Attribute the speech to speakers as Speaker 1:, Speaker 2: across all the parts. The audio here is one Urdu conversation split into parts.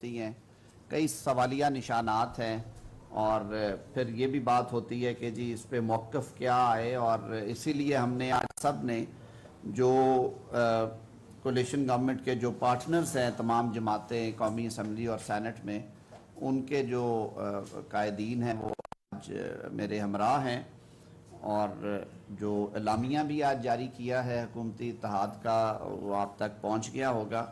Speaker 1: ہیں، کئی سوالیہ نشانات ہیں، اور پھر یہ بھی بات ہوتی ہے کہ جی اس پہ موقف کیا آئے، اور اسی لیے ہم نے آج سب نے جو کولیشن گورنمنٹ کے جو پارٹنرز ہیں، تمام جماعتیں قومی اسمبلی اور سینٹ میں، ان کے جو قائدین ہیں وہ آج میرے ہمراہ ہیں، اور جو اعلامیہ بھی آج جاری کیا ہے حکومتی اتحاد کا وہ آپ تک پہنچ گیا ہوگا۔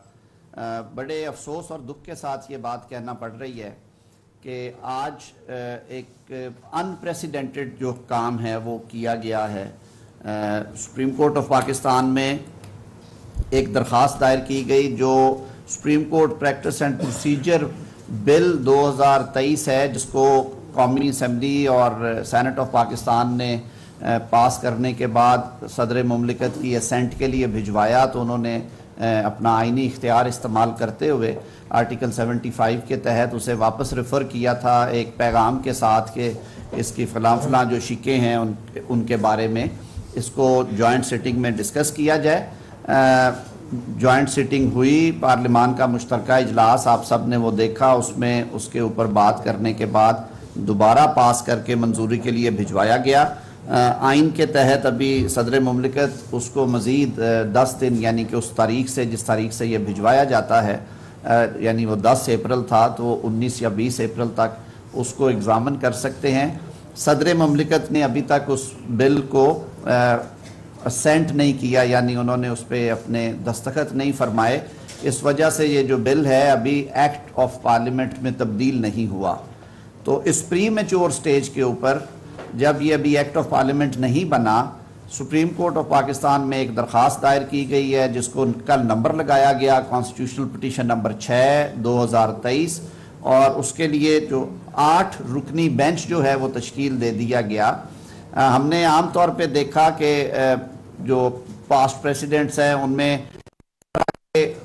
Speaker 1: بڑے افسوس اور دکھ کے ساتھ یہ بات کہنا پڑ رہی ہے کہ آج ایک انپریسیڈنٹڈ جو کام ہے وہ کیا گیا ہے۔ سپریم کورٹ آف پاکستان میں ایک درخواست دائر کی گئی جو Supreme Court practice and procedure bill 2023 ہے، جس کو قومی اسمبلی اور سینٹ آف پاکستان نے پاس کرنے کے بعد صدر مملکت کی اسینٹ کے لیے بھجوایا، تو انہوں نے اپنا آئینی اختیار استعمال کرتے ہوئے آرٹیکل 75 کے تحت اسے واپس ریفر کیا تھا ایک پیغام کے ساتھ کہ اس کی فلاں جو شکیں ہیں ان کے بارے میں اس کو جوائنٹ سیٹنگ میں ڈسکس کیا جائے۔ جوائنٹ سیٹنگ ہوئی، پارلیمان کا مشترکہ اجلاس آپ سب نے وہ دیکھا، اس میں اس کے اوپر بات کرنے کے بعد دوبارہ پاس کر کے منظوری کے لیے بھجوایا گیا۔ آئین کے تحت ابھی صدر مملکت اس کو مزید 10 دن، یعنی کہ اس تاریخ سے جس تاریخ سے یہ بھجوایا جاتا ہے، یعنی وہ 10 اپریل تھا، تو 19 یا 20 اپریل تک اس کو ایگزامن کر سکتے ہیں۔ صدر مملکت نے ابھی تک اس بل کو اسینٹ نہیں کیا، یعنی انہوں نے اس پہ اپنے دستخط نہیں فرمائے، اس وجہ سے یہ جو بل ہے ابھی ایکٹ آف پارلیمنٹ میں تبدیل نہیں ہوا۔ تو اس پری میچور سٹیج کے اوپر جب یہ ابھی ایکٹ آف پارلیمنٹ نہیں بنا، سپریم کورٹ آف پاکستان میں ایک درخواست دائر کی گئی ہے جس کو کل نمبر لگایا گیا کانسٹیٹیوشنل پٹیشن نمبر 6/2023، اور اس کے لیے جو 8 رکنی بینچ جو ہے وہ تشکیل دے دیا گیا۔ ہم نے عام طور پہ دیکھا کہ جو پاسٹ پریسیڈنٹس ہیں ان میں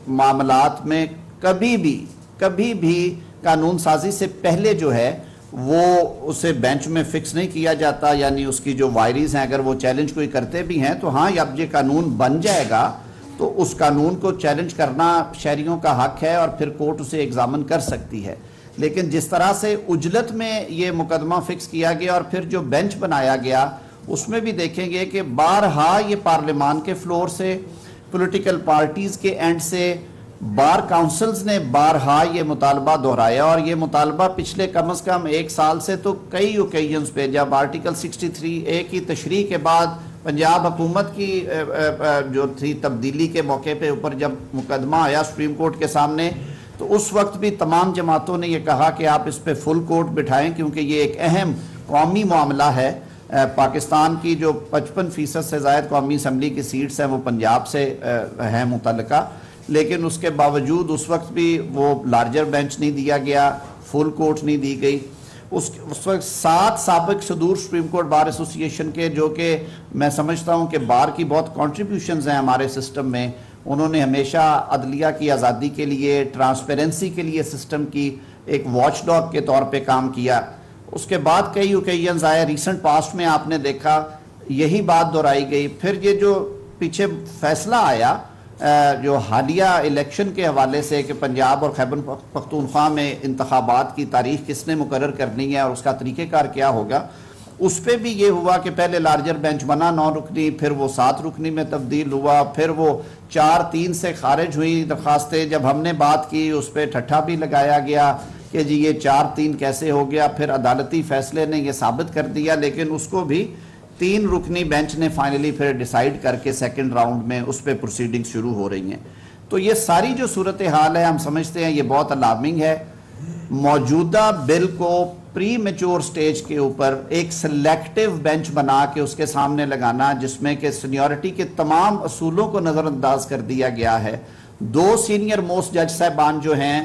Speaker 1: معاملات میں کبھی بھی قانون سازی سے پہلے جو ہے وہ اسے بینچ میں فکس نہیں کیا جاتا، یعنی اس کی جو وائریز ہیں اگر وہ چیلنج کوئی کرتے بھی ہیں تو ہاں اب یہ قانون بن جائے گا تو اس قانون کو چیلنج کرنا شہریوں کا حق ہے اور پھر کورٹ اسے ایگزامن کر سکتی ہے۔ لیکن جس طرح سے عجلت میں یہ مقدمہ فکس کیا گیا اور پھر جو بینچ بنایا گیا اس میں بھی دیکھیں گے کہ بارہا یہ پارلیمان کے فلور سے، پولیٹیکل پارٹیز کے اینڈ سے، بار کاؤنسلز نے بارہا یہ مطالبہ دہرایا، اور یہ مطالبہ پچھلے کم از کم 1 سال سے تو کئی اوکیزنز پہ، جب آرٹیکل 63A کی تشریح کے بعد پنجاب حکومت کی جو تھی تبدیلی کے موقع پہ اوپر جب مقدمہ آیا سپریم کورٹ کے سامنے، تو اس وقت بھی تمام جماعتوں نے یہ کہا کہ آپ اس پہ فل کورٹ بٹھائیں کیونکہ یہ ایک اہم قومی معاملہ ہے۔ پاکستان کی جو 55% سے زائد قومی اسمبلی کی سیٹس ہیں وہ پنجاب سے ہیں متعلقہ، لیکن اس کے باوجود اس وقت بھی وہ لارجر بینچ نہیں دیا گیا، فل کورٹ نہیں دی گئی۔ اس وقت 7 سابق صدور سپریم کورٹ بار ایسوسی ایشن کے، جو کہ میں سمجھتا ہوں کہ بار کی بہت کنٹریبیوشنز ہیں ہمارے سسٹم میں، انہوں نے ہمیشہ عدلیہ کی آزادی کے لیے، ٹرانسپیرنسی کے لیے سسٹم کی ایک واچ ڈاگ کے طور پہ کام کیا۔ اس کے بعد کئی اوکیزنز آئے، ریسنٹ پاسٹ میں آپ نے دیکھا یہی بات دہرائی گئی۔ پھر یہ جو پیچھے فیصلہ آیا جو حالیہ الیکشن کے حوالے سے کہ پنجاب اور خیبر پختونخوا میں انتخابات کی تاریخ کس نے مقرر کرنی ہے اور اس کا طریقہ کار کیا ہوگا، اس پہ بھی یہ ہوا کہ پہلے لارجر بینچ بنا 9 رکنی، پھر وہ 7 رکنی میں تبدیل ہوا، پھر وہ 4-3 سے خارج ہوئی درخواستیں۔ جب ہم نے بات کی اس پہ ٹھٹھا بھی لگایا گیا کہ جی یہ 4-3 کیسے ہو گیا، پھر عدالتی فیصلے نے یہ ثابت کر دیا، لیکن اس کو بھی 3 رکنی بینچ نے فائنلی پھر ڈیسائیڈ کر کے سیکنڈ راؤنڈ میں اس پہ پروسیڈنگ شروع ہو رہی ہیں۔ تو یہ ساری جو صورتحال ہے ہم سمجھتے ہیں یہ بہت الارمنگ ہے۔ موجودہ بل کو پری میچور سٹیج کے اوپر ایک سلیکٹیو بینچ بنا کے اس کے سامنے لگانا، جس میں کہ سینیورٹی کے تمام اصولوں کو نظر انداز کر دیا گیا ہے۔ 2 سینئر موسٹ جج صاحبان جو ہیں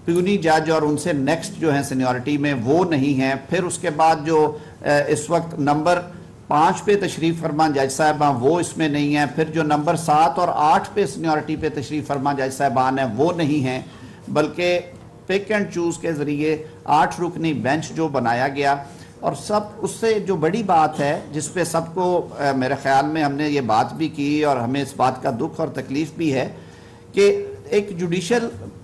Speaker 1: پیونی جج اور ان سے نیکسٹ جو ہیں سینیورٹی میں وہ نہیں ہیں، پھر اس کے بعد جو اس وقت نمبر 5 پہ تشریف فرما جج صاحبان وہ اس میں نہیں ہیں، پھر جو نمبر 7 اور 8 پہ سینیورٹی پہ تشریف فرما جج صاحبان ہیں وہ نہیں ہیں، بلکہ پک اینڈ چوز کے ذریعے 8 رکنی بینچ جو بنایا گیا۔ اور سب اس سے جو بڑی بات ہے جس پہ سب کو میرے خیال میں ہم نے یہ بات بھی کی اور ہمیں اس بات کا دکھ اور تکلیف بھی ہے کہ ایک جوڈیشل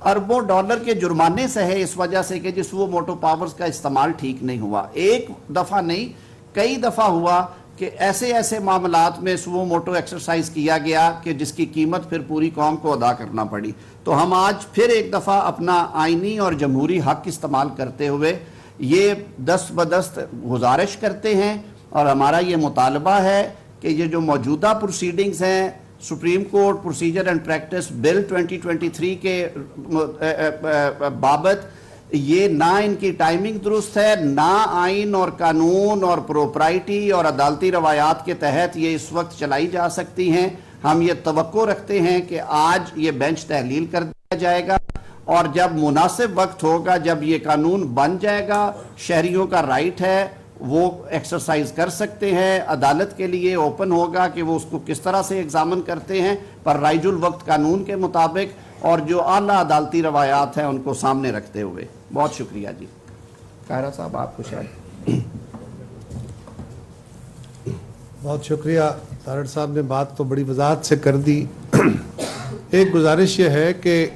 Speaker 1: اربوں ڈالر کے جرمانے سہے اس وجہ سے کہ جس وہ موٹو پاورز کا استعمال ٹھیک نہیں ہوا. ایک دفعہ نہیں کئی دفعہ ہوا کہ ایسے معاملات میں سوو موٹو ایکسرسائز کیا گیا کہ جس کی قیمت پھر پوری قوم کو ادا کرنا پڑی. تو ہم آج پھر ایک دفعہ اپنا آئینی اور جمہوری حق استعمال کرتے ہوئے یہ دست بدست گزارش کرتے ہیں اور ہمارا یہ مطالبہ ہے کہ یہ جو موجودہ پروسیڈنگز ہیں Supreme Court procedure and practice bill 2023 کے بابت، یہ نہ ان کی ٹائمنگ درست ہے، نہ آئین اور قانون اور پروپرائٹی اور عدالتی روایات کے تحت یہ اس وقت چلائی جا سکتی ہیں. ہم یہ توقع رکھتے ہیں کہ آج یہ بینچ تحلیل کر دیا جائے گا اور جب مناسب وقت ہوگا، جب یہ قانون بن جائے گا، شہریوں کا رائٹ ہے وہ ایکسرسائز کر سکتے ہیں، عدالت کے لیے اوپن ہوگا کہ وہ اس کو کس طرح سے ایگزامن کرتے ہیں، پر رائج الوقت قانون کے مطابق اور جو اعلیٰ عدالتی روایات ہیں ان کو سامنے رکھتے ہوئے. بہت شکریہ جی. قاہرہ صاحب آپ کو شاید.
Speaker 2: بہت شکریہ تارڑ صاحب نے بات تو بڑی وضاحت سے کر دی. ایک گزارش یہ ہے کہ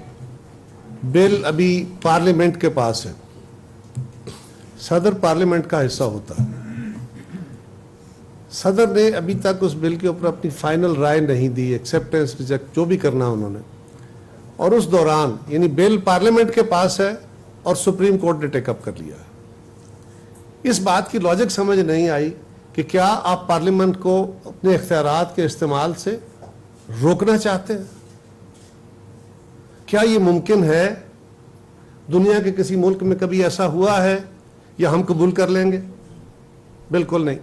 Speaker 2: بل ابھی پارلیمنٹ کے پاس ہے، صدر پارلیمنٹ کا حصہ ہوتا ہے. صدر نے ابھی تک اس بل کے اوپر اپنی فائنل رائے نہیں دی، ایکسیپٹنس ریجیکٹ جو بھی کرنا انہوں نے. اور اس دوران یعنی بل پارلیمنٹ کے پاس ہے اور سپریم کورٹ نے ٹیک اپ کر لیا. اس بات کی لاجک سمجھ نہیں آئی کہ کیا آپ پارلیمنٹ کو اپنے اختیارات کے استعمال سے روکنا چاہتے ہیں؟ کیا یہ ممکن ہے؟ دنیا کے کسی ملک میں کبھی ایسا ہوا ہے یا ہم قبول کر لیں گے؟ بالکل نہیں.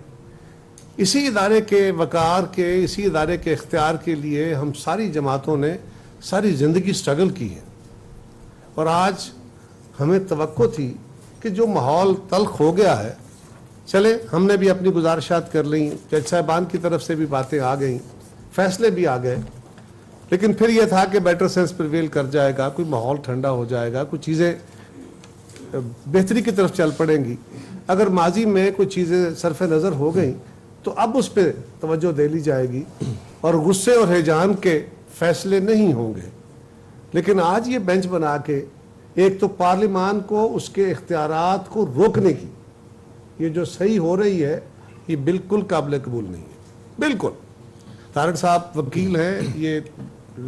Speaker 2: اسی ادارے کے وقار کے، اسی ادارے کے اختیار کے لیے ہم ساری جماعتوں نے ساری زندگی سٹرگل کی ہے. اور آج ہمیں توقع تھی کہ جو ماحول تلخ ہو گیا ہے، چلے ہم نے بھی اپنی گزارشات کر لیں، جج صاحبان کی طرف سے بھی باتیں آ گئیں، فیصلے بھی آ گئے، لیکن پھر یہ تھا کہ بیٹر سینس پریویل کر جائے گا، کوئی ماحول ٹھنڈا ہو جائے گا، کوئی چیزیں بہتری کی طرف چل پڑیں گی. اگر ماضی میں کوئی چیزیں صرف نظر ہو گئیں تو اب اس پہ توجہ دے لی جائے گی اور غصے اور ہیجان کے فیصلے نہیں ہوں گے. لیکن آج یہ بینچ بنا کے ایک تو پارلیمان کو اس کے اختیارات کو روکنے کی یہ جو صحیح ہو رہی ہے یہ بالکل قابل قبول نہیں ہے. بالکل. طارق صاحب وکیل ہیں، یہ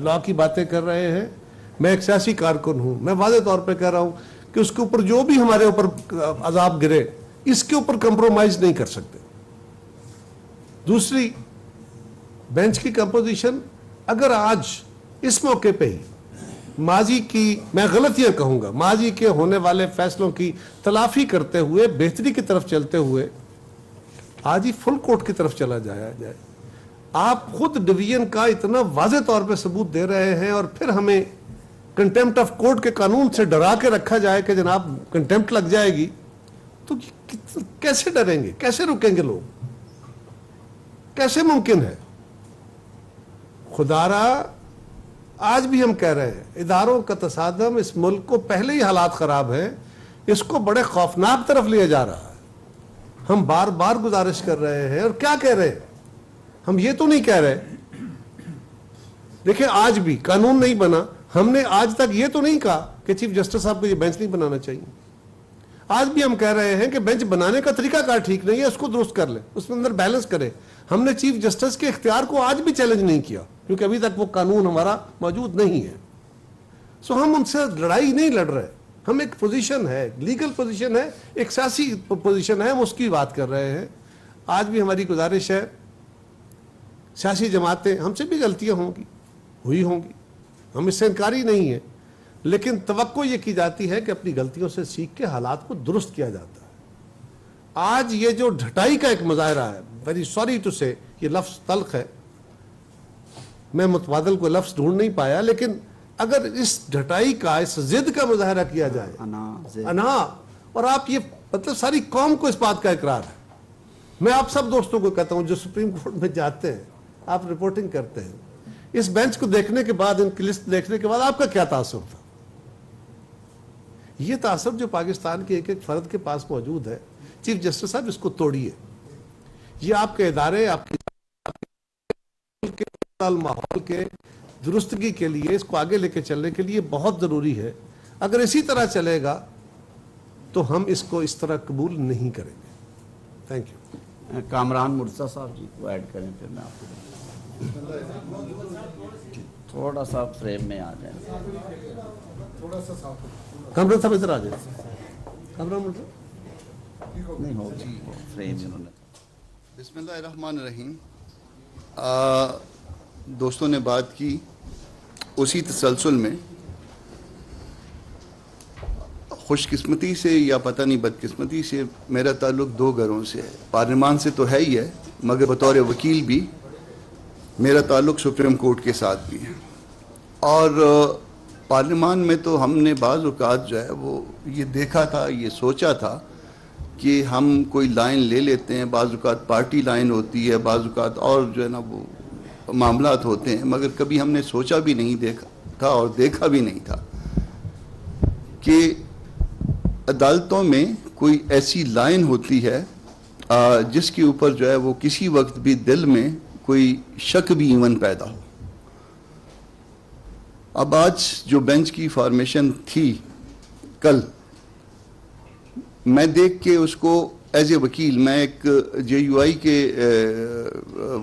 Speaker 2: لا کی باتیں کر رہے ہیں، میں ایک سیاسی کارکن ہوں، میں واضح طور پہ کہہ رہا ہوں کہ اس کے اوپر جو بھی ہمارے اوپر عذاب گرے اس کے اوپر کمپرومائز نہیں کر سکتے. دوسری، بینچ کی کمپوزیشن اگر آج اس موقع پہ ہی ماضی کی میں غلطیاں کہوں گا، ماضی کے ہونے والے فیصلوں کی تلافی کرتے ہوئے بہتری کی طرف چلتے ہوئے آج ہی فل کورٹ کی طرف چلا جائے. آپ خود ڈویژن کا اتنا واضح طور پہ ثبوت دے رہے ہیں اور پھر ہمیں کنٹیمپٹ آف کورٹ کے قانون سے ڈرا کے رکھا جائے کہ جناب کنٹیمپٹ لگ جائے گی، تو کیسے ڈریں گے؟ کیسے رکیں گے لوگ؟ کیسے ممکن ہے؟ خدارا آج بھی ہم کہہ رہے ہیں اداروں کا تصادم اس ملک کو پہلے ہی حالات خراب ہیں، اس کو بڑے خوفناک طرف لیا جا رہا ہے. ہم بار بار گزارش کر رہے ہیں اور کیا کہہ رہے ہیں؟ ہم یہ تو نہیں کہہ رہے دیکھیں آج بھی قانون نہیں بنا، ہم نے آج تک یہ تو نہیں کہا کہ چیف جسٹس صاحب کو یہ بینچ نہیں بنانا چاہیے. آج بھی ہم کہہ رہے ہیں کہ بینچ بنانے کا طریقہ کار ٹھیک نہیں ہے، اس کو درست کر لیں، اس میں اندر بیلنس کریں. ہم نے چیف جسٹس کے اختیار کو آج بھی چیلنج نہیں کیا کیونکہ ابھی تک وہ قانون ہمارا موجود نہیں ہے. سو ہم ان سے لڑائی نہیں لڑ رہے، ہم ایک پوزیشن ہے، لیگل پوزیشن ہے، ایک سیاسی پوزیشن ہے، ہم اس کی بات کر رہے ہیں. آج بھی ہماری گزارش ہے، سیاسی جماعتیں ہم سے بھی غلطیاں ہوئی ہوں گی، ہم اس سے انکاری نہیں ہے، لیکن توقع یہ کی جاتی ہے کہ اپنی غلطیوں سے سیکھ کے حالات کو درست کیا جاتا ہے. آج یہ جو ڈھٹائی کا ایک مظاہرہ ہے، ویری سوری ٹو سے یہ لفظ تلخ ہے، میں متبادل کو لفظ ڈھونڈ نہیں پایا، لیکن اگر اس ڈھٹائی کا، اس ضد کا مظاہرہ کیا جائے، انا، اور آپ یہ مطلب ساری قوم کو اس بات کا اقرار ہے. میں آپ سب دوستوں کو کہتا ہوں جو سپریم کورٹ میں جاتے ہیں، آپ رپورٹنگ کرتے ہیں، اس بینچ کو دیکھنے کے بعد، ان کی لسٹ دیکھنے کے بعد آپ کا کیا تاثر تھا؟ یہ تاثر جو پاکستان کے ایک ایک فرد کے پاس موجود ہے، چیف جسٹس صاحب اس کو توڑیے. یہ آپ کے ادارے، آپ کے ماحول کے درستگی کے لیے، اس کو آگے لے کے چلنے کے لیے بہت ضروری ہے. اگر اسی طرح چلے گا تو ہم اس کو اس طرح قبول نہیں کریں گے. Thank you.
Speaker 1: کامران مرتضیٰ صاحب جی کو ایڈ کریں، پھر میں آپ کو تھوڑا سا فریم میں آ جائیں.
Speaker 2: کامران صاحب ادھر آ جائیں. کامران مرتضیٰ
Speaker 1: نہیں ہو فریم انہوں نے.
Speaker 3: بسم اللہ الرحمن الرحیم. دوستوں نے بات کی، اسی تسلسل میں خوش قسمتی سے یا پتہ نہیں بدقسمتی سے میرا تعلق دو گھروں سے ہے. پارلیمان سے تو ہے ہی ہے، مگر بطور وکیل بھی میرا تعلق سپریم کورٹ کے ساتھ بھی ہے. اور پارلیمان میں تو ہم نے بعض اوقات جو ہے وہ یہ دیکھا تھا، یہ سوچا تھا کہ ہم کوئی لائن لے لیتے ہیں. بعض اوقات پارٹی لائن ہوتی ہے، بعض اوقات اور جو ہے نا وہ معاملات ہوتے ہیں، مگر کبھی ہم نے سوچا بھی نہیں دیکھا تھا اور دیکھا بھی نہیں تھا کہ عدالتوں میں کوئی ایسی لائن ہوتی ہے جس کے اوپر جو ہے وہ کسی وقت بھی دل میں کوئی شک بھی ایون پیدا ہو. اب آج جو بینچ کی فارمیشن تھی کل، میں دیکھ کے اس کو ایز اے وکیل، میں ایک جے یو آئی کے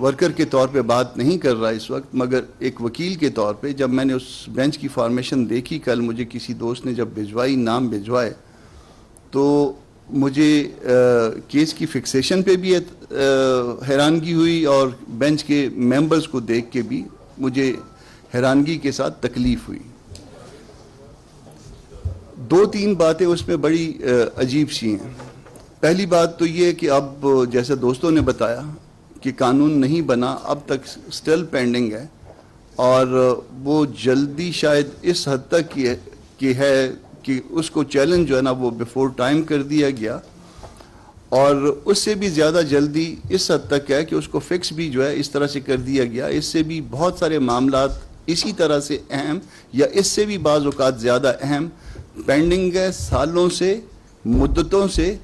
Speaker 3: ورکر کے طور پہ بات نہیں کر رہا اس وقت، مگر ایک وکیل کے طور پہ جب میں نے اس بینچ کی فارمیشن دیکھی کل، مجھے کسی دوست نے جب بھجوائی، نام بھجوائے، تو مجھے کیس کی فکسیشن پہ بھی حیرانگی ہوئی اور بینچ کے ممبرز کو دیکھ کے بھی مجھے حیرانگی کے ساتھ تکلیف ہوئی. دو تین باتیں اس میں بڑی عجیب سی ہیں. پہلی بات تو یہ کہ اب جیسے دوستوں نے بتایا کہ قانون نہیں بنا، اب تک سٹل پینڈنگ ہے، اور وہ جلدی شاید اس حد تک کہ ہے کہ اس کو چیلنج جو ہے نا وہ بیفور ٹائم کر دیا گیا، اور اس سے بھی زیادہ جلدی اس حد تک ہے کہ اس کو فکس بھی جو ہے اس طرح سے کر دیا گیا. اس سے بھی بہت سارے معاملات اسی طرح سے اہم یا اس سے بھی بعض اوقات زیادہ اہم پینڈنگ ہے، سالوں سے، مدتوں سے،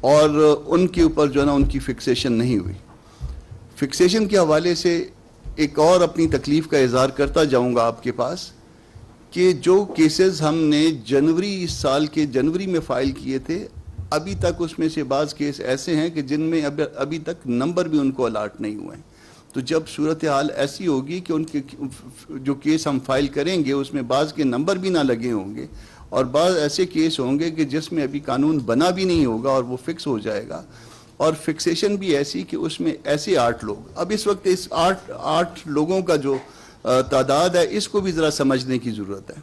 Speaker 3: اور ان کے اوپر جو ہے نا ان کی فکسیشن نہیں ہوئی. فکسیشن کے حوالے سے ایک اور اپنی تکلیف کا اظہار کرتا جاؤں گا آپ کے پاس کہ جو کیسز ہم نے جنوری اس سال کے جنوری میں فائل کیے تھے، ابھی تک اس میں سے بعض کیس ایسے ہیں کہ جن میں ابھی تک نمبر بھی ان کو الاٹ نہیں ہوئے ہیں. تو جب صورتحال ایسی ہوگی کہ ان کے جو کیس ہم فائل کریں گے اس میں بعض کے نمبر بھی نہ لگے ہوں گے، اور بعض ایسے کیس ہوں گے کہ جس میں ابھی قانون بنا بھی نہیں ہوگا اور وہ فکس ہو جائے گا، اور فکسیشن بھی ایسی کہ اس میں ایسے 8 لوگ، اب اس وقت اس 8 لوگوں کا جو تعداد ہے اس کو بھی ذرا سمجھنے کی ضرورت ہے.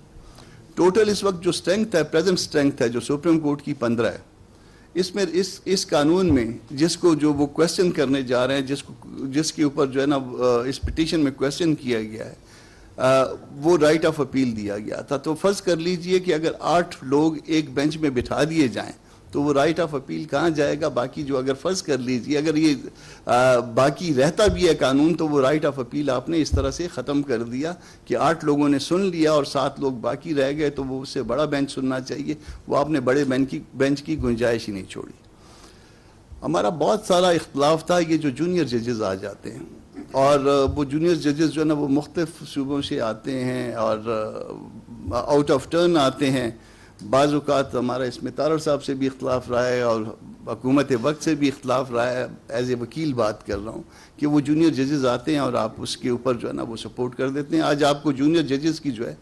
Speaker 3: ٹوٹل اس وقت جو اسٹرینگتھ ہے، پریزنٹ اسٹرینگتھ ہے جو سپریم کورٹ کی 15 ہے. اس میں اس قانون میں جس کو جو وہ کویسچن کرنے جا رہے ہیں، جس کے اوپر جو ہے نا اس پٹیشن میں کویسچن کیا گیا ہے، وہ رائٹ آف اپیل دیا گیا تھا. تو فرض کر لیجئے کہ اگر 8 لوگ ایک بینچ میں بٹھا دیے جائیں تو وہ رائٹ آف اپیل کہاں جائے گا؟ باقی جو اگر فرض کر لیجئے اگر یہ باقی رہتا بھی ہے قانون، تو وہ رائٹ آف اپیل آپ نے اس طرح سے ختم کر دیا کہ 8 لوگوں نے سن لیا اور 7 لوگ باقی رہ گئے، تو وہ اس سے بڑا بینچ سننا چاہیے. وہ آپ نے بڑے بینچ کی گنجائش ہی نہیں چھوڑی. ہمارا بہت سارا اختلاف تھا یہ جو جونیئر ججز آ جاتے ہیں، اور وہ جونیئر ججز جو ہے نا وہ مختلف صوبوں سے آتے ہیں اور آؤٹ آف ٹرن آتے ہیں. بعض اوقات ہمارا اس میں تارڑ صاحب سے بھی اختلاف رہا ہے اور حکومت وقت سے بھی اختلاف رہا ہے. ایز اے وکیل بات کر رہا ہوں کہ وہ جونیئر ججز آتے ہیں اور آپ اس کے اوپر جو ہے نا وہ سپورٹ کر دیتے ہیں. آج آپ کو جونیئر ججز کی جو ہے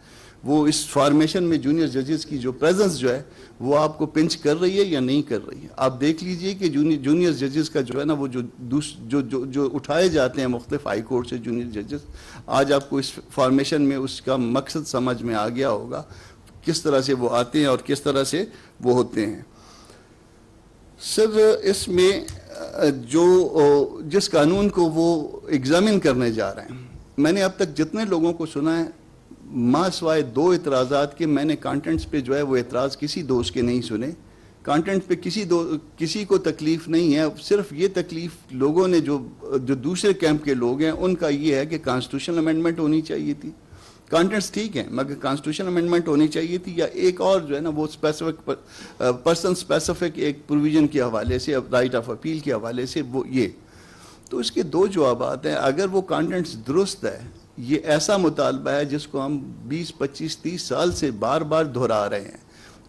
Speaker 3: وہ اس فارمیشن میں جونیئر ججز کی جو پریزنس جو ہے وہ آپ کو پنچ کر رہی ہے یا نہیں کر رہی ہے. آپ دیکھ لیجئے کہ جونیئر ججز کا جو ہے نا وہ جو اٹھائے جاتے ہیں مختلف ہائی کورٹ سے جونیئر ججز، آج آپ کو اس فارمیشن میں اس کا مقصد سمجھ میں آ گیا ہوگا، کس طرح سے وہ آتے ہیں اور کس طرح سے وہ ہوتے ہیں. سر اس میں جس قانون کو وہ ایگزامن کرنے جا رہے ہیں، میں نے اب تک جتنے لوگوں کو سنا ہے، ماں سوائے 2 اعتراضات کے، میں نے کانٹینٹس پہ جو ہے وہ اعتراض کسی دوست کے نہیں سنے. کانٹینٹ پہ کسی کو تکلیف نہیں ہے. صرف یہ تکلیف لوگوں نے جو دوسرے کیمپ کے لوگ ہیں ان کا یہ ہے کہ کانسٹیٹیوشنل امینڈمنٹ ہونی چاہیے تھی. کانٹینٹس ٹھیک ہیں مگر کانسٹیٹیوشنل امینڈمنٹ ہونی چاہیے تھی، یا ایک اور جو ہے نا وہ پرسن اسپیسیفک ایک پروویژن کے حوالے سے، رائٹ آف اپیل کے حوالے سے. وہ یہ تو اس کے 2 جوابات ہیں. اگر وہ کانٹینٹس درست ہے یہ ایسا مطالبہ ہے جس کو ہم 20 25 30 سال سے بار بار دہرا رہے ہیں،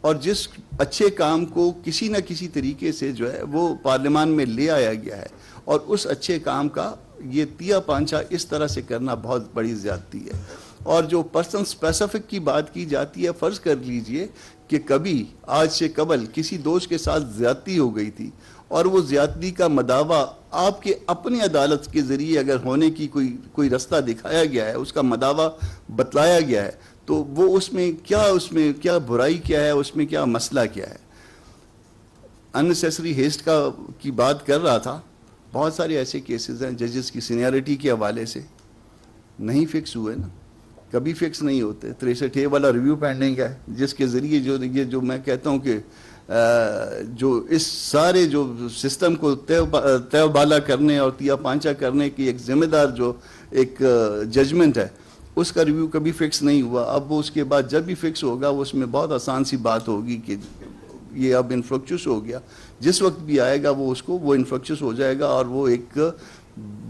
Speaker 3: اور جس اچھے کام کو کسی نہ کسی طریقے سے جو ہے وہ پارلیمان میں لے آیا گیا ہے، اور اس اچھے کام کا یہ تیا پانچا اس طرح سے کرنا بہت بڑی زیادتی ہے۔ اور جو پرسن اسپیسیفک کی بات کی جاتی ہے، فرض کر لیجئے کہ کبھی آج سے قبل کسی دوست کے ساتھ زیادتی ہو گئی تھی، اور وہ زیادتی کا مداوع آپ کے اپنی عدالت کے ذریعے اگر ہونے کی کوئی رستہ دکھایا گیا ہے، اس کا مداوع بتلایا گیا ہے، تو وہ اس میں کیا برائی کیا ہے، اس میں کیا مسئلہ کیا ہے۔ اننیسیسری ہیسٹ کی بات کر رہا تھا، بہت سارے ایسے کیسز ہیں ججز کی سینیارٹی کے حوالے سے نہیں فکس ہوئے نا، کبھی فکس نہیں ہوتے۔ 63A والا ریویو پینڈنگ ہے، جس کے ذریعے جو میں کہتا ہوں کہ جو اس سارے جو سسٹم کو تیو بالا کرنے اور تیا پانچا کرنے کی ایک ذمہ دار جو ایک ججمنٹ ہے، اس کا ریویو کبھی فکس نہیں ہوا۔ اب وہ اس کے بعد جب بھی فکس ہوگا، وہ اس میں بہت آسان سی بات ہوگی کہ یہ اب انفرکچس ہو گیا، جس وقت بھی آئے گا وہ انفرکچس ہو جائے گا، اور وہ ایک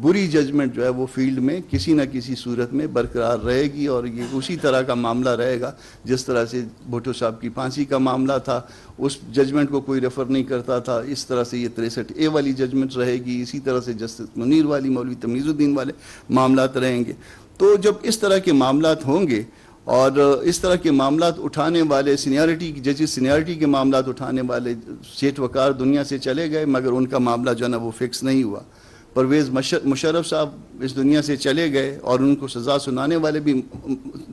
Speaker 3: بری ججمنٹ جو ہے وہ فیلڈ میں کسی نہ کسی صورت میں برقرار رہے گی، اور یہ اسی طرح کا معاملہ رہے گا جس طرح سے بھٹو صاحب کی پھانسی کا معاملہ تھا، اس ججمنٹ کو کوئی ریفر نہیں کرتا تھا، اس طرح سے یہ 63A والی ججمنٹ رہے گی، اسی طرح سے جسٹس منیر والی، مولوی تمیز الدین والے معاملات رہیں گے۔ تو جب اس طرح کے معاملات ہوں گے، اور اس طرح کے معاملات اٹھانے والے ججز سینیارٹی کے معاملات اٹھانے والے سیٹ وقار دنیا سے چلے گئے، مگر ان کا معاملہ جو ہے نا وہ فکس نہیں ہوا۔ پرویز مشرف صاحب اس دنیا سے چلے گئے، اور ان کو سزا سنانے والے بھی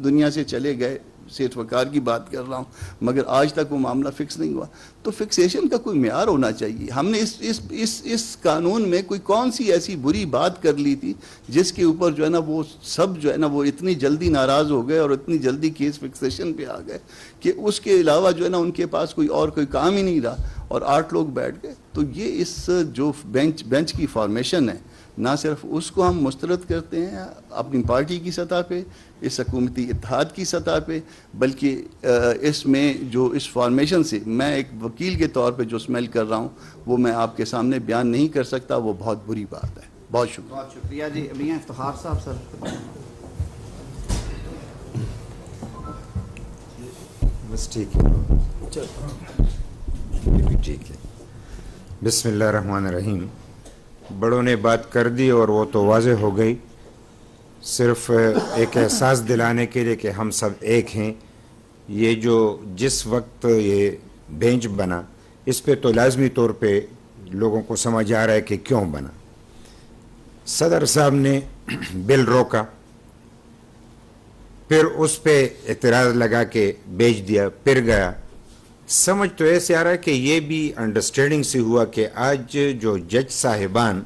Speaker 3: دنیا سے چلے گئے، سیٹ وقار کی بات کر رہا ہوں، مگر آج تک وہ معاملہ فکس نہیں ہوا۔ تو فکسیشن کا کوئی معیار ہونا چاہیے۔ ہم نے اس قانون میں کون سی ایسی بری بات کر لی تھی جس کے اوپر جو ہے نا وہ سب جو ہے نا وہ اتنی جلدی ناراض ہو گئے، اور اتنی جلدی کیس فکسیشن پہ آ گئے کہ اس کے علاوہ جو ہے نا ان کے پاس کوئی کام ہی نہیں رہا، اور 8 لوگ بیٹھ گئے۔ تو یہ اس جو بینچ کی فارمیشن ہے، نہ صرف اس کو ہم مسترد کرتے ہیں اپنی پارٹی کی سطح پہ، اس حکومتی اتحاد کی سطح پہ، بلکہ اس میں جو اس فارمیشن سے میں ایک وکیل کے طور پہ جو سمیل کر رہا ہوں، وہ میں آپ کے سامنے بیان نہیں کر سکتا، وہ بہت بری بات ہے۔ بہت شکریہ۔
Speaker 1: بہت شکریہ جی۔ میاں افتخار صاحب سر۔
Speaker 4: بس ٹھیک ہے، ٹھیک ہے۔ بسم اللہ الرحمن الرحیم۔ بڑوں نے بات کر دی اور وہ تو واضح ہو گئی، صرف ایک احساس دلانے کے لیے کہ ہم سب ایک ہیں۔ یہ جو جس وقت یہ بینچ بنا، اس پہ تو لازمی طور پہ لوگوں کو سمجھ آ رہا ہے کہ کیوں بنا۔ صدر صاحب نے بل روکا، پھر اس پہ اعتراض لگا کے بیچ دیا، پھر گیا۔ سمجھ تو ایسے آ رہا ہے کہ یہ بھی انڈرسٹینڈنگ سے ہوا کہ آج جو جج صاحبان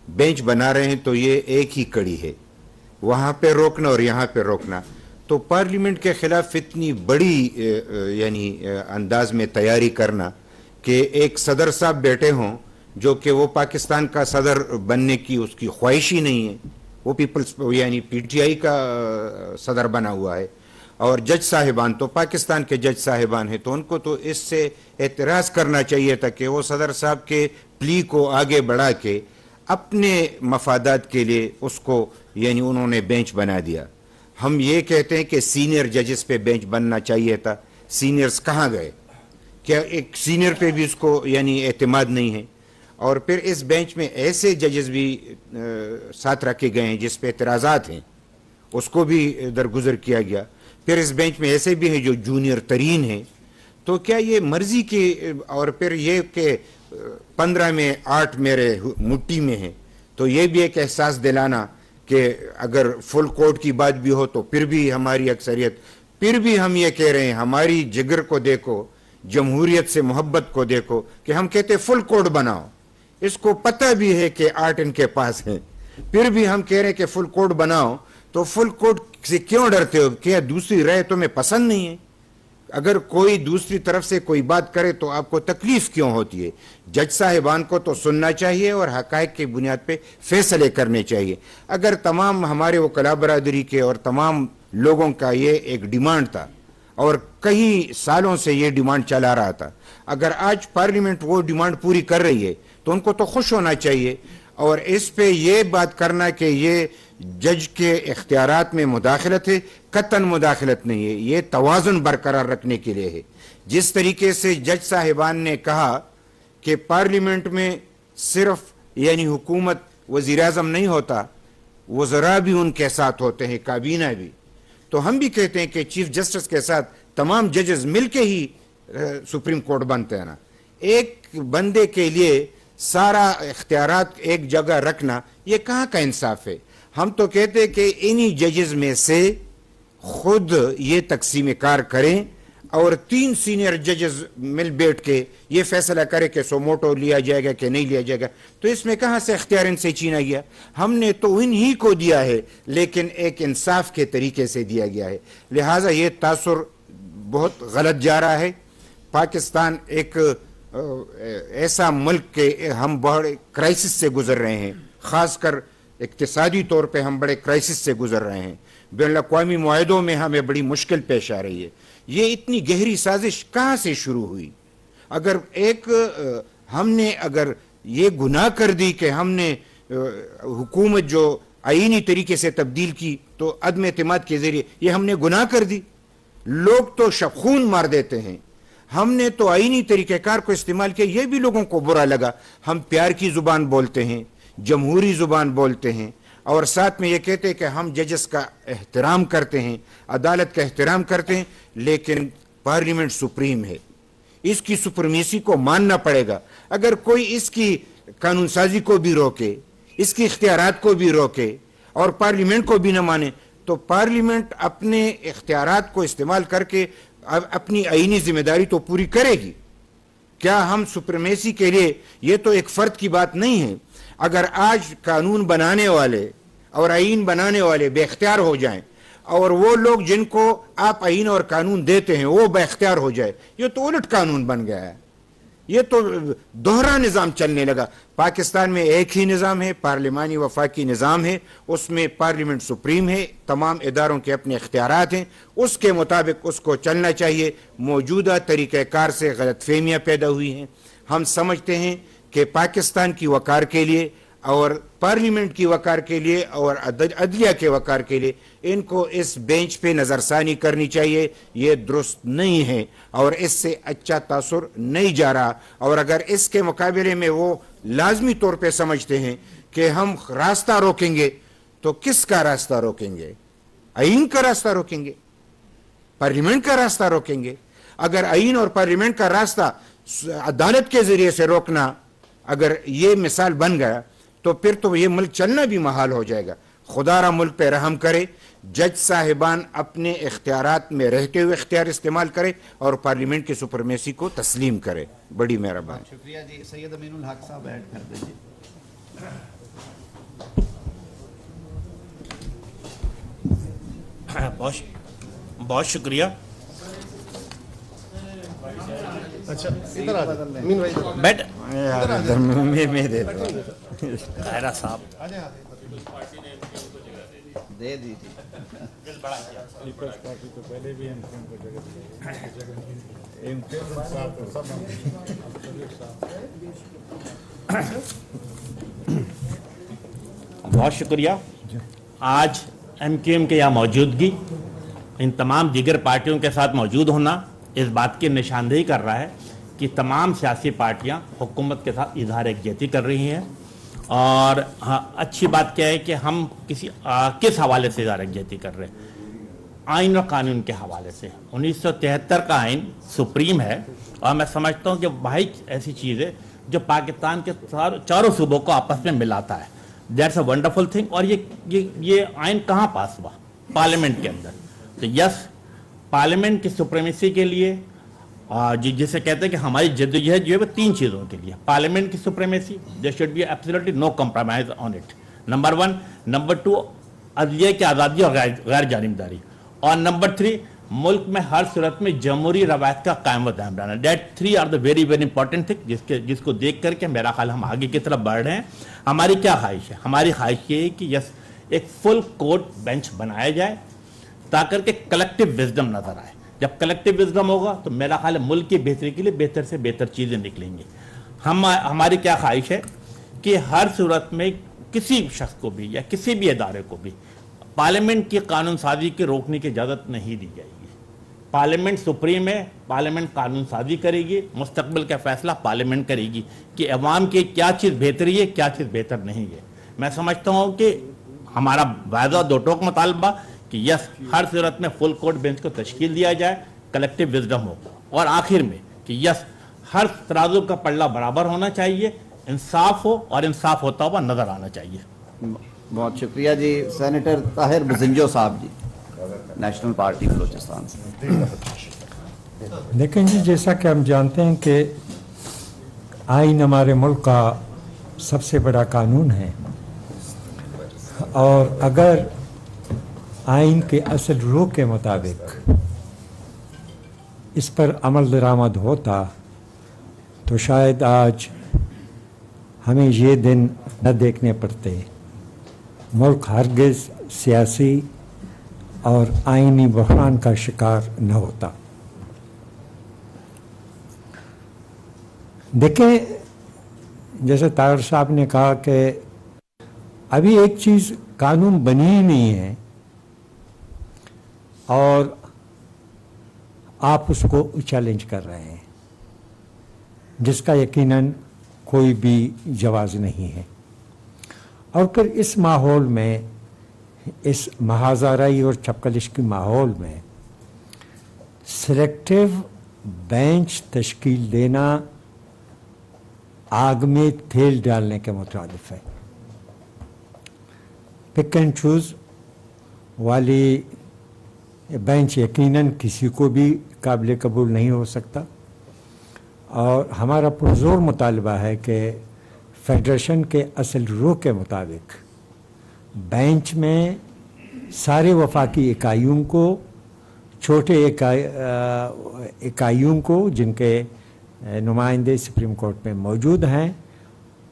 Speaker 4: بینچ بنا رہے ہیں تو یہ ایک ہی کڑی ہے، وہاں پہ روکنا اور یہاں پہ روکنا۔ تو پارلیمنٹ کے خلاف اتنی بڑی انداز میں تیاری کرنا کہ ایک صدر صاحب بیٹھے ہوں جو کہ وہ پاکستان کا صدر بننے کی اس کی خواہش ہی نہیں ہے، وہ پیپلز پی ٹی آئی کا صدر بنا ہوا ہے، اور جج صاحبان تو پاکستان کے جج صاحبان ہیں، تو ان کو تو اس سے اعتراض کرنا چاہیے تھا کہ وہ صدر صاحب کے پلی کو آگے بڑھا کے اپنے مفادات کے لیے اس کو انہوں نے بینچ بنا دیا۔ ہم یہ کہتے ہیں کہ سینئر ججز پہ بینچ بننا چاہیے تھا، سینئرز کہاں گئے؟ کیا ایک سینئر پہ بھی اس کو اعتماد نہیں ہے؟ اور پھر اس بینچ میں ایسے ججز بھی ساتھ رکھے گئے ہیں جس پہ اعتراضات ہیں، اس کو بھی درگزر کیا گیا۔ پھر اس بینچ میں ایسے بھی ہیں جو جونیئر ترین ہیں۔ تو کیا یہ مرضی کی، اور پھر یہ کہ 15 میں 8 میرے مٹھی میں ہیں، تو یہ بھی ایک احساس دلانا کہ اگر فل کوڈ کی بات بھی ہو تو پھر بھی ہماری اکثریت، پھر بھی ہم یہ کہہ رہے ہیں، ہماری جگر کو دیکھو، جمہوریت سے محبت کو دیکھو، کہ ہم کہتے ہیں فل کوڈ بناؤ، اس کو پتہ بھی ہے کہ 8 ان کے پاس ہیں، پھر بھی ہم کہہ رہے ہیں کہ فل کوڈ بناؤ۔ تو فل کوڈ سے کیوں ڈرتے ہو؟ کیا دوسری رائے تمہیں پسند نہیں ہے؟ اگر کوئی دوسری طرف سے کوئی بات کرے تو آپ کو تکلیف کیوں ہوتی ہے؟ جج صاحبان کو تو سننا چاہیے اور حقائق کی بنیاد پہ فیصلے کرنے چاہیے۔ اگر تمام ہمارے وکلاء برادری کے اور تمام لوگوں کا یہ ایک ڈیمانڈ تھا، اور کئی سالوں سے یہ ڈیمانڈ چلا رہا تھا، اگر آج پارلیمنٹ وہ ڈیمانڈ پوری کر رہی ہے تو ان کو تو خوش ہونا چاہیے۔ اور اس پہ یہ بات کرنا کہ یہ جج کے اختیارات میں مداخلت ہے، قطعاً مداخلت نہیں ہے، یہ توازن برقرار رکھنے کے لیے ہے۔ جس طریقے سے جج صاحبان نے کہا کہ پارلیمنٹ میں صرف یعنی حکومت وزیر اعظم نہیں ہوتا، وزراء بھی ان کے ساتھ ہوتے ہیں، کابینہ بھی، تو ہم بھی کہتے ہیں کہ چیف جسٹس کے ساتھ تمام ججز مل کے ہی سپریم کورٹ بنتے ہیں نا۔ ایک بندے کے لیے سارا اختیارات ایک جگہ رکھنا یہ کہاں کا انصاف ہے؟ ہم تو کہتے ہیں کہ انہی ججز میں سے خود یہ تقسیم کار کریں اور 3 سینئر ججز مل بیٹھ کے یہ فیصلہ کرے کہ سوموٹو لیا جائے گا کہ نہیں لیا جائے گا۔ تو اس میں کہاں سے اختیار ان سے چھینا گیا؟ ہم نے تو انہی کو دیا ہے، لیکن ایک انصاف کے طریقے سے دیا گیا ہے۔ لہٰذا یہ تاثر بہت غلط جا رہا ہے۔ پاکستان ایک ایسا ملک کہ ہم بڑے کرائسس سے گزر رہے ہیں، خاص کر اقتصادی طور پہ ہم بڑے کرائسس سے گزر رہے ہیں، بین الاقوامی معاہدوں میں ہمیں بڑی مشکل پیش آ رہی ہے۔ یہ اتنی گہری سازش کہاں سے شروع ہوئی؟ اگر ہم نے اگر یہ گناہ کر دی کہ ہم نے حکومت جو آئینی طریقے سے تبدیل کی تو عدم اعتماد کے ذریعے یہ ہم نے گناہ کر دی۔ لوگ تو خون مار دیتے ہیں، ہم نے تو آئینی طریقہ کار کو استعمال کیا، یہ بھی لوگوں کو برا لگا۔ ہم پیار کی زبان بولتے ہیں، جمہوری زبان بولتے ہیں، اور ساتھ میں یہ کہتے ہیں کہ ہم ججز کا احترام کرتے ہیں، عدالت کا احترام کرتے ہیں، لیکن پارلیمنٹ سپریم ہے، اس کی سپریمیسی کو ماننا پڑے گا۔ اگر کوئی اس کی قانون سازی کو بھی روکے، اس کی اختیارات کو بھی روکے اور پارلیمنٹ کو بھی نہ مانے، تو پارلیمنٹ اپنے اختیارات کو استعمال کر کے اپنی آئینی ذمہ داری تو پوری کرے گی۔ کیا ہم سپریمیسی کے لیے، یہ تو ایک فرد کی بات نہیں ہے۔ اگر آج قانون بنانے والے اور آئین بنانے والے بے اختیار ہو جائیں اور وہ لوگ جن کو آپ آئین اور قانون دیتے ہیں وہ بے اختیار ہو جائے، یہ تو الٹ قانون بن گیا ہے، یہ تو دوہرا نظام چلنے لگا۔ پاکستان میں ایک ہی نظام ہے، پارلیمانی وفاقی نظام ہے، اس میں پارلیمنٹ سپریم ہے، تمام اداروں کے اپنے اختیارات ہیں، اس کے مطابق اس کو چلنا چاہیے۔ موجودہ طریقہ کار سے غلط فہمیاں پیدا ہوئی ہیں۔ ہم سمجھتے ہیں کہ پاکستان کی وقار کے لیے اور پارلیمنٹ کی وقار کے لیے اور عدلیہ کے وقار کے لیے ان کو اس بینچ پہ نظر ثانی کرنی چاہیے۔ یہ درست نہیں ہے اور اس سے اچھا تاثر نہیں جا رہا، اور اگر اس کے مقابلے میں وہ لازمی طور پہ سمجھتے ہیں کہ ہم راستہ روکیں گے، تو کس کا راستہ روکیں گے؟ آئین کا راستہ روکیں گے؟ پارلیمنٹ کا راستہ روکیں گے؟ اگر آئین اور پارلیمنٹ کا راستہ عدالت کے ذریعے سے روکنا اگر یہ مثال بن گیا تو پھر تو یہ ملک چلنا بھی محال ہو جائے گا۔ خدا را ملک پہ رحم کرے، جج صاحبان اپنے اختیارات میں رہتے ہوئے اختیار استعمال کرے اور پارلیمنٹ کی سپرمیسی کو تسلیم کرے۔ بڑی مہربانی۔
Speaker 1: شکریہ جی۔ سید امین الحق صاحب ایڈ کر دیجیے۔
Speaker 5: بہت شکریہ۔
Speaker 2: اچھا ادھر آ جائیں، امین بھائی
Speaker 5: بیٹھ
Speaker 4: میں دے دوں۔
Speaker 5: خیرہ صاحب
Speaker 1: دے دیجیے۔
Speaker 5: بہت شکریہ۔ آج ایم کیو ایم کے یہاں موجودگی، ان تمام دیگر پارٹیوں کے ساتھ موجود ہونا اس بات کی نشاندہی کر رہا ہے کہ تمام سیاسی پارٹیاں حکومت کے ساتھ اظہار یکجہتی کر رہی ہیں، اور اچھی بات کیا ہے کہ ہم کس حوالے سے اظہار یکجہتی کر رہے ہیں؟ آئین اور قانون کے حوالے سے۔ 1973 کا آئین سپریم ہے، اور میں سمجھتا ہوں کہ واحد ایسی چیز ہے جو پاکستان کے چاروں صوبوں کو آپس میں ملاتا ہے۔ That's a wonderful thing. اور یہ آئین کہاں پاس ہوا؟ پارلیمنٹ کے اندر۔ تو یس، پارلیمنٹ کی سپریمیسی کے لیے جسے کہتے ہیں کہ ہماری جدوجہد جو ہے وہ 3 چیزوں کے لیے۔ پارلیمنٹ کی supremacy, there should be absolutely no compromise on it, number 1۔ Number 2، عدلیہ کی آزادی اور غیر جانبداری، اور نمبر 3، ملک میں ہر صورت میں جمہوری روایت کا قائم و دائم رہنا۔ That 3 are the very very important thing, جس کو دیکھ کر کے میرا خیال ہم آگے کی طرف بڑھ رہے ہیں۔ ہماری کیا خواہش ہے؟ ہماری خواہش یہ ہے کہ یس، ایک فل کورٹ بینچ بنایا جائے تاکہ کہ کلیکٹو وزڈم نظر آئے۔ جب کلیکٹو وزڈم ہوگا تو میرا خیال ہے ملک کی بہتری کے لیے بہتر سے بہتر چیزیں نکلیں گی۔ ہماری کیا خواہش ہے کہ ہر صورت میں کسی شخص کو بھی یا کسی بھی ادارے کو بھی پارلیمنٹ کی قانون سازی کے روکنے کی اجازت نہیں دی جائے گی. پارلیمنٹ سپریم ہے, پارلیمنٹ قانون سازی کرے گی, مستقبل کا فیصلہ پارلیمنٹ کرے گی کہ عوام کی کیا چیز بہتری ہے, کیا چیز بہتر نہیں ہے. میں سمجھتا ہوں کہ ہمارا واضح دو ٹوک مطالبہ کہ یس ہر صورت میں فل کورٹ بینچ کو تشکیل دیا جائے, کلیکٹیو وزڈم ہو, اور آخر میں کہ یس ہر ترازو کا پلڑا برابر ہونا چاہیے, انصاف ہو اور انصاف ہوتا ہوا نظر آنا چاہیے.
Speaker 1: بہت شکریہ جی. سینیٹر طاہر بزنجو صاحب جی, نیشنل پارٹی بلوچستان سے.
Speaker 6: دیکھیں جی, جیسا کہ ہم جانتے ہیں کہ آئین ہمارے ملک کا سب سے بڑا قانون ہے, اور اگر آئین کے اصل روح کے مطابق اس پر عمل درآمد ہوتا تو شاید آج ہمیں یہ دن نہ دیکھنے پڑتے. ملک ہرگز سیاسی اور آئینی بحران کا شکار نہ ہوتا. دیکھیں, جیسے طاہر صاحب نے کہا کہ ابھی ایک چیز قانون بنی ہی نہیں ہے اور آپ اس کو چیلنج کر رہے ہیں, جس کا یقیناً کوئی بھی جواز نہیں ہے. اور پھر اس ماحول میں, اس محاذ-آرائی اور چپکلش کے ماحول میں سلیکٹیو بینچ تشکیل دینا آگ میں تیل ڈالنے کے مترادف ہے. پک اینڈ چوز والی بینچ یقیناً کسی کو بھی قابل قبول نہیں ہو سکتا, اور ہمارا پرزور مطالبہ ہے کہ فیڈریشن کے اصل روح کے مطابق بینچ میں سارے وفاقی اکائیوں کو, چھوٹے اکائیوں کو جن کے نمائندے سپریم کورٹ میں موجود ہیں,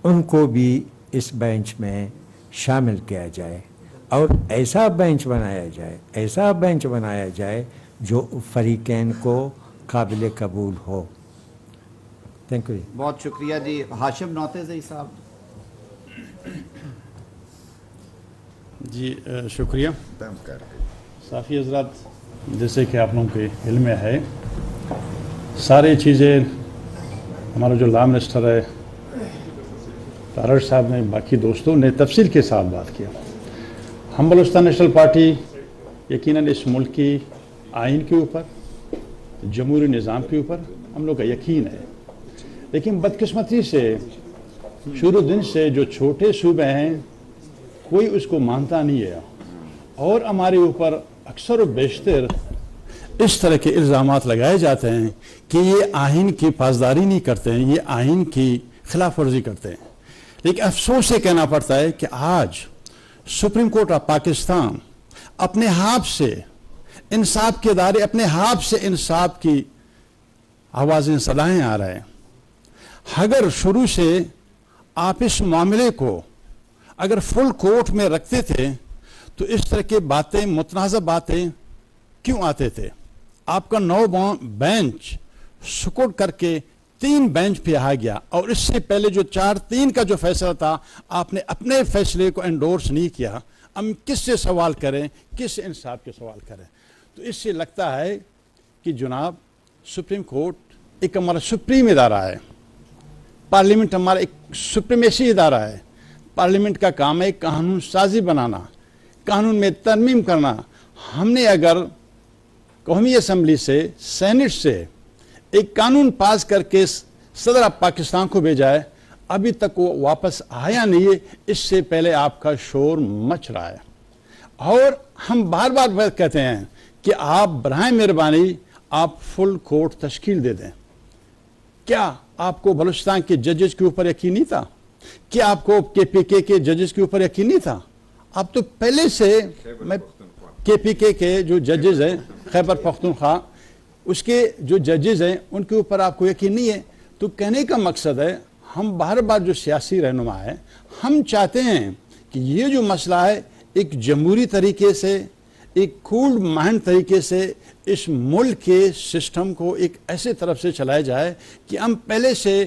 Speaker 6: ان کو بھی اس بینچ میں شامل کیا جائے, اور ایسا بینچ بنایا جائے جو فریقین کو قابل قبول ہو. Thank you.
Speaker 1: بہت شکریہ جی. ہاشم نوتیزئی صاحب.
Speaker 7: جی شکریہ. صافی حضرات, جیسے کہ آپ لوگوں کے علم میں ہے, ساری چیزیں ہمارا جو لا منسٹر ہے طاہر صاحب نے, باقی دوستوں نے تفصیل کے ساتھ بات کیا. ہم بلوچستان نیشنل پارٹی یقیناً اس ملک کی آئین کے اوپر, جمہوری نظام کے اوپر ہم لوگ کا یقین ہے, لیکن بدقسمتی سے شروع دن سے جو چھوٹے صوبے ہیں کوئی اس کو مانتا نہیں ہے, اور ہمارے اوپر اکثر و بیشتر اس طرح کے الزامات لگائے جاتے ہیں کہ یہ آئین کی پاسداری نہیں کرتے ہیں, یہ آئین کی خلاف ورزی کرتے ہیں. لیکن افسوس سے کہنا پڑتا ہے کہ آج سپریم کورٹ آف پاکستان اپنے ہاتھ سے انصاف کے ادارے, اپنے ہاتھ سے انصاف کی آوازیں صدائیں آ رہے ہیں. اگر شروع سے آپ اس معاملے کو اگر فل کورٹ میں رکھتے تھے تو اس طرح کی باتیں, متنازع باتیں کیوں آتے تھے؟ آپ کا 9 بینچ سکوٹ کر کے 3 بینچ پہ آ گیا, اور اس سے پہلے جو 4-3 کا جو فیصلہ تھا آپ نے اپنے فیصلے کو انڈورس نہیں کیا. ہم کس سے سوال کریں, کس سے انصاف کے سوال کریں؟ تو اس سے لگتا ہے کہ جناب سپریم کورٹ ایک ہمارا سپریم ادارہ ہے, پارلیمنٹ ہمارا ایک سپریمیسی ادارہ ہے. پارلیمنٹ کا کام ہے قانون سازی بنانا, قانون میں ترمیم کرنا. ہم نے اگر قومی اسمبلی سے, سینٹ سے ایک قانون پاس کر کے صدر پاکستان کو بھیجا ہے, ابھی تک وہ واپس آیا نہیں ہے. اس سے پہلے آپ کا شور مچ رہا ہے, اور ہم بار بار کہتے ہیں کہ آپ برائے مہربانی آپ فل کورٹ تشکیل دے دیں. کیا آپ کو بلوچستان کے ججز کے اوپر یقین نہیں تھا؟ کیا آپ کو کے پی کے ججز کے اوپر یقین نہیں تھا؟ آپ تو پہلے سے کے پی کے جو ججز ہیں, خیبر پختونخوا, اس کے جو ججز ہیں ان کے اوپر آپ کو یقین نہیں ہے. تو کہنے کا مقصد ہے, ہم بار بار جو سیاسی رہنما ہے, ہم چاہتے ہیں کہ یہ جو مسئلہ ہے ایک جمہوری طریقے سے, ایک کولڈ مائنڈ طریقے سے اس ملک کے سسٹم کو ایک ایسے طرف سے چلایا جائے کہ ہم پہلے سے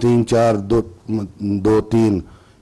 Speaker 8: 3-4-2-3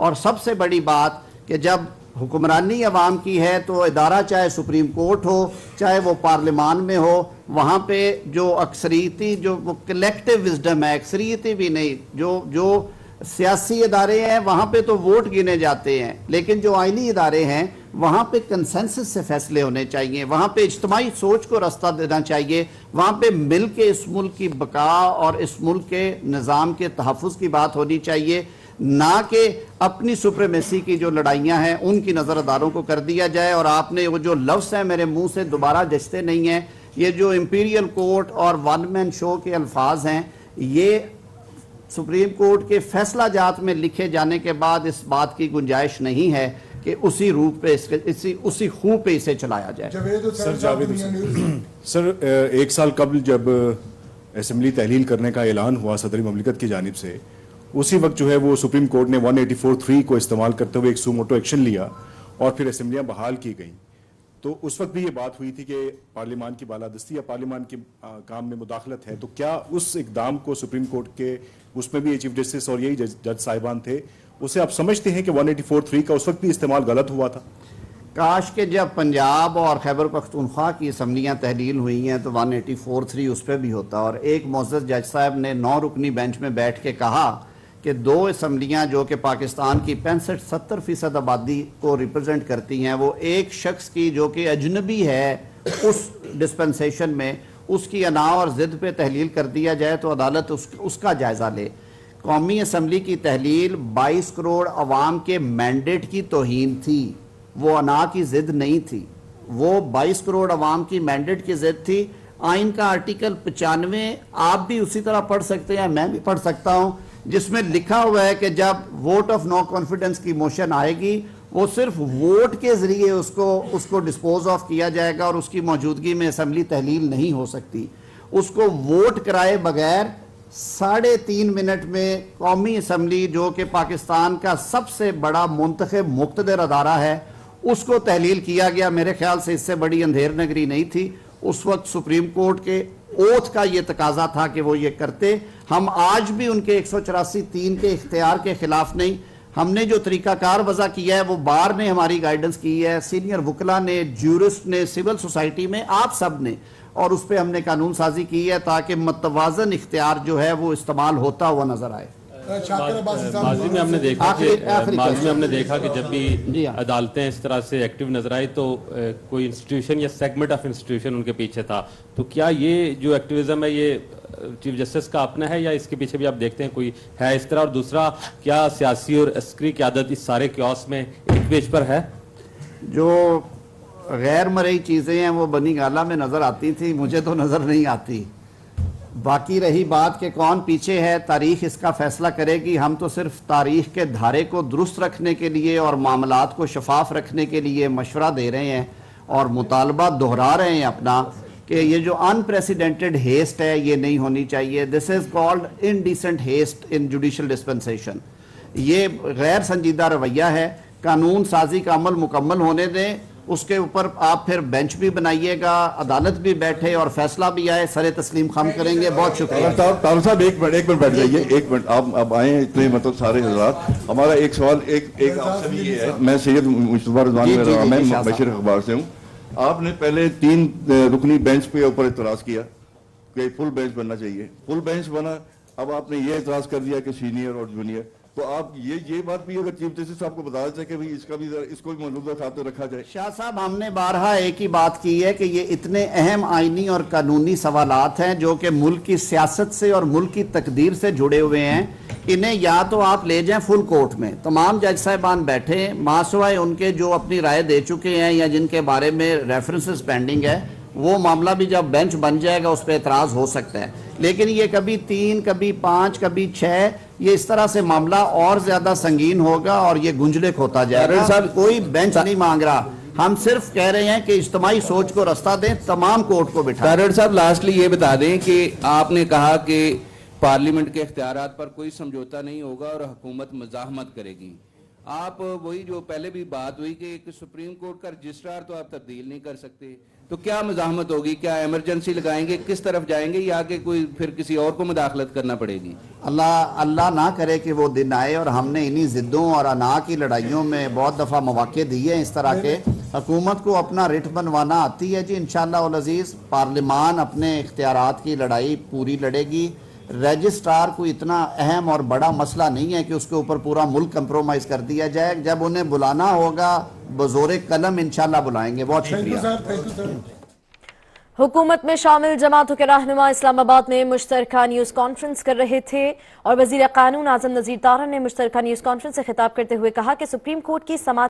Speaker 1: اور سب سے بڑی بات کہ جب حکمرانی عوام کی ہے تو ادارہ چاہے سپریم کورٹ ہو چاہے وہ پارلیمان میں ہو، وہاں پہ جو اکثریتی جو وہ کلیکٹیو وزڈم ہے، اکثریتی بھی نہیں، جو سیاسی ادارے ہیں وہاں پہ تو ووٹ گنے جاتے ہیں، لیکن جو آئینی ادارے ہیں وہاں پہ کنسنسس سے فیصلے ہونے چاہیے، وہاں پہ اجتماعی سوچ کو رستہ دینا چاہیے، وہاں پہ مل کے اس ملک کی بقا اور اس ملک کے نظام کے تحفظ کی بات ہونی چاہیے، نہ کہ اپنی سپریمیسی کی جو لڑائیاں ہیں ان کی نظر اداروں کو کر دیا جائے۔ اور آپ نے وہ جو لفظ ہیں میرے منہ سے دوبارہ جچتے نہیں ہیں، یہ جو امپیریل کورٹ اور ون مین شو کے الفاظ ہیں، یہ سپریم کورٹ کے فیصلہ جات میں لکھے جانے کے بعد اس بات کی گنجائش نہیں ہے کہ اسی روپ پہ اسی خو پہ اسے چلایا جائے۔
Speaker 9: سر ایک سال قبل جب اسمبلی تحلیل کرنے کا اعلان ہوا صدر مملکت کی جانب سے، اسی وقت جو ہے وہ سپریم کورٹ نے 184(3) کو استعمال کرتے ہوئے ایک سو موٹو ایکشن لیا اور پھر اسمبلیاں بحال کی گئیں۔ تو اس وقت بھی یہ بات ہوئی تھی کہ پارلیمان کی بالادستی یا پارلیمان کے کام میں مداخلت ہے، تو کیا اس اقدام کو سپریم کورٹ کے اس میں بھی چیف جسٹس اور یہی جج صاحبان تھے، اسے آپ سمجھتے ہیں کہ 184(3) کا اس وقت بھی استعمال غلط ہوا تھا؟
Speaker 1: کاش کہ جب پنجاب اور خیبر پختونخوا کی اسمبلیاں تحلیل ہوئی ہیں تو 184(3) اس پہ بھی ہوتا، اور ایک معزز جج صاحب نے 9 رکنی بینچ میں بیٹھ کے کہا کہ 2 اسمبلیاں جو کہ پاکستان کی 65-70% آبادی کو ریپرزینٹ کرتی ہیں، وہ ایک شخص کی جو کہ اجنبی ہے اس ڈسپنسیشن میں، اس کی انا اور ضد پہ تحلیل کر دیا جائے تو عدالت اس کا جائزہ لے۔ قومی اسمبلی کی تحلیل 22 کروڑ عوام کے مینڈیٹ کی توہین تھی، وہ انا کی ضد نہیں تھی، وہ 22 کروڑ عوام کی مینڈیٹ کی ضد تھی۔ آئین کا آرٹیکل 95 آپ بھی اسی طرح پڑھ سکتے ہیں، میں بھی پڑھ سکتا ہوں، جس میں لکھا ہوا ہے کہ جب ووٹ آف نو کانفیڈنس کی موشن آئے گی وہ صرف ووٹ کے ذریعے اس کو ڈسپوز آف کیا جائے گا، اور اس کی موجودگی میں اسمبلی تحلیل نہیں ہو سکتی۔ اس کو ووٹ کرائے بغیر 3.5 منٹ میں قومی اسمبلی جو کہ پاکستان کا سب سے بڑا منتخب مقتدر ادارہ ہے اس کو تحلیل کیا گیا۔ میرے خیال سے اس سے بڑی اندھیر نگری نہیں تھی۔ اس وقت سپریم کورٹ کے اوتھ کا یہ تقاضا تھا کہ وہ یہ کرتے۔ ہم آج بھی ان کے 184(3) کے اختیار کے خلاف نہیں۔ ہم نے جو طریقہ کار وضع کیا ہے وہ بار نے ہماری گائیڈنس کی ہے، سینئر وکلا نے، جیورسٹ نے، سول سوسائٹی میں، آپ سب نے، اور اس پہ ہم نے قانون سازی کی ہے تاکہ متوازن اختیار جو ہے وہ استعمال ہوتا ہوا نظر آئے۔
Speaker 10: ماضی میں ہم نے دیکھا کہ جب بھی عدالتیں اس طرح سے ایکٹیو نظر آئی تو کوئی انسٹیٹیوشن یا سیگمنٹ آف انسٹیٹیوشن ان کے پیچھے تھا، تو کیا یہ جو ایکٹیویزم ہے یہ چیف جسٹس کا اپنا ہے یا اس کے پیچھے بھی آپ دیکھتے ہیں کوئی ہے اس طرح؟ اور دوسرا، کیا سیاسی اور عسکری قیادت اس سارے کیوس میں ایک پیج پر ہے؟
Speaker 1: جو غیر مرئی چیزیں ہیں وہ بنی گالہ میں نظر آتی تھی، مجھے تو نظر نہیں آتی۔ باقی رہی بات کہ کون پیچھے ہے، تاریخ اس کا فیصلہ کرے گی۔ ہم تو صرف تاریخ کے دھارے کو درست رکھنے کے لیے اور معاملات کو شفاف رکھنے کے لیے مشورہ دے رہے ہیں اور مطالبہ دہرا رہے ہیں اپنا کہ یہ جو انپریسیڈنٹڈ ہیسٹ ہے یہ نہیں ہونی چاہیے۔ This is called indecent haste in judicial dispensation. یہ غیر سنجیدہ رویہ ہے۔ قانون سازی کا عمل مکمل ہونے دیں، اس کے اوپر آپ پھر بینچ بھی بنائیے گا، عدالت بھی بیٹھے اور فیصلہ بھی آئے، سر تسلیم خم کریں گے۔ بہت شکریہ۔
Speaker 11: طاہر صاحب ایک منٹ بیٹھ جائیے، ایک منٹ آپ آئے ہیں اتنے مطلب سارے حضرات۔ ہمارا ایک سوال ایک آپ سے بھی یہ ہے، میں سید مصطفیٰ رضوان میں بشیر اخبار سے ہوں۔ آپ نے پہلے 3 رکنی بینچ پہ اوپر اعتراض کیا کہ فل بینچ بننا چاہیے، فل بینچ بنا، اب آپ نے یہ اعتراض کر دیا کہ سینئر اور جونیئر، تو آپ یہ بات بھی اگر چیف جسٹس صاحب کو بتا دیتے کہ اس کو بھی موجودہ خاطر رکھا جائے۔
Speaker 1: شاہ صاحب، ہم نے بارہا ایک ہی بات کی ہے کہ یہ اتنے اہم آئینی اور قانونی سوالات ہیں جو کہ ملک کی سیاست سے اور ملک کی تقدیر سے جڑے ہوئے ہیں، انہیں یا تو آپ لے جائیں فل کورٹ میں، تمام جج صاحبان بیٹھے ہیں، ماسوائے ان کے جو اپنی رائے دے چکے ہیں یا جن کے بارے میں ریفرنسز پینڈنگ ہے، وہ معاملہ بھی جب بینچ بن جائے گا اس پہ اعتراض ہو سکتا ہے۔ لیکن یہ کبھی 3 کبھی 5 کبھی 6 یہ اس طرح سے معاملہ اور زیادہ سنگین ہوگا اور یہ گنجلک ہوتا جائے گا۔ کوئی بینچ نہیں مانگ رہا، ہم صرف کہہ رہے ہیں کہ اجتماعی سوچ کو رستہ دیں، تمام کورٹ کو بٹھائیں۔
Speaker 12: طاہر صاحب لاسٹلی یہ بتا دیں کہ آپ نے کہا کہ پارلیمنٹ کے اختیارات پر کوئی سمجھوتا نہیں ہوگا اور حکومت مزاحمت کرے گی۔ آپ وہی جو پہلے بھی بات ہوئی کہ ایک سپریم کورٹ کا رجسٹرار تو آپ تبدیل نہیں کر سکتے، تو کیا مزاحمت ہوگی؟ کیا ایمرجنسی لگائیں گے؟ کس طرف جائیں گے یا کہ کوئی پھر کسی اور کو مداخلت کرنا پڑے گی؟
Speaker 1: اللہ نہ کرے کہ وہ دن آئے، اور ہم نے انہی ضدوں اور انا کی لڑائیوں میں بہت دفعہ مواقع دیے ہیں اس طرح کے۔ حکومت کو اپنا رٹ بنوانا آتی ہے جی، انشاءاللہ العزیز پارلیمان اپنے اختیارات کی لڑائی پوری لڑے گی۔ رجسٹرار کوئی اتنا اہم اور بڑا مسئلہ نہیں ہے کہ اس کے اوپر پورا ملک کمپرومائز کر دیا جائے۔ جب انہیں بلانا ہوگا بزور قلم انشاءاللہ بلائیں گے۔ بہت شکریہ۔
Speaker 13: حکومت میں شامل جماعتوں کے رہنما اسلام آباد میں مشترکہ نیوز کانفرنس کر رہے تھے، اور وزیر قانون اعظم نذیر طاہر نے مشترکہ نیوز کانفرنس سے خطاب کرتے ہوئے کہا کہ سپریم کورٹ کی سماعت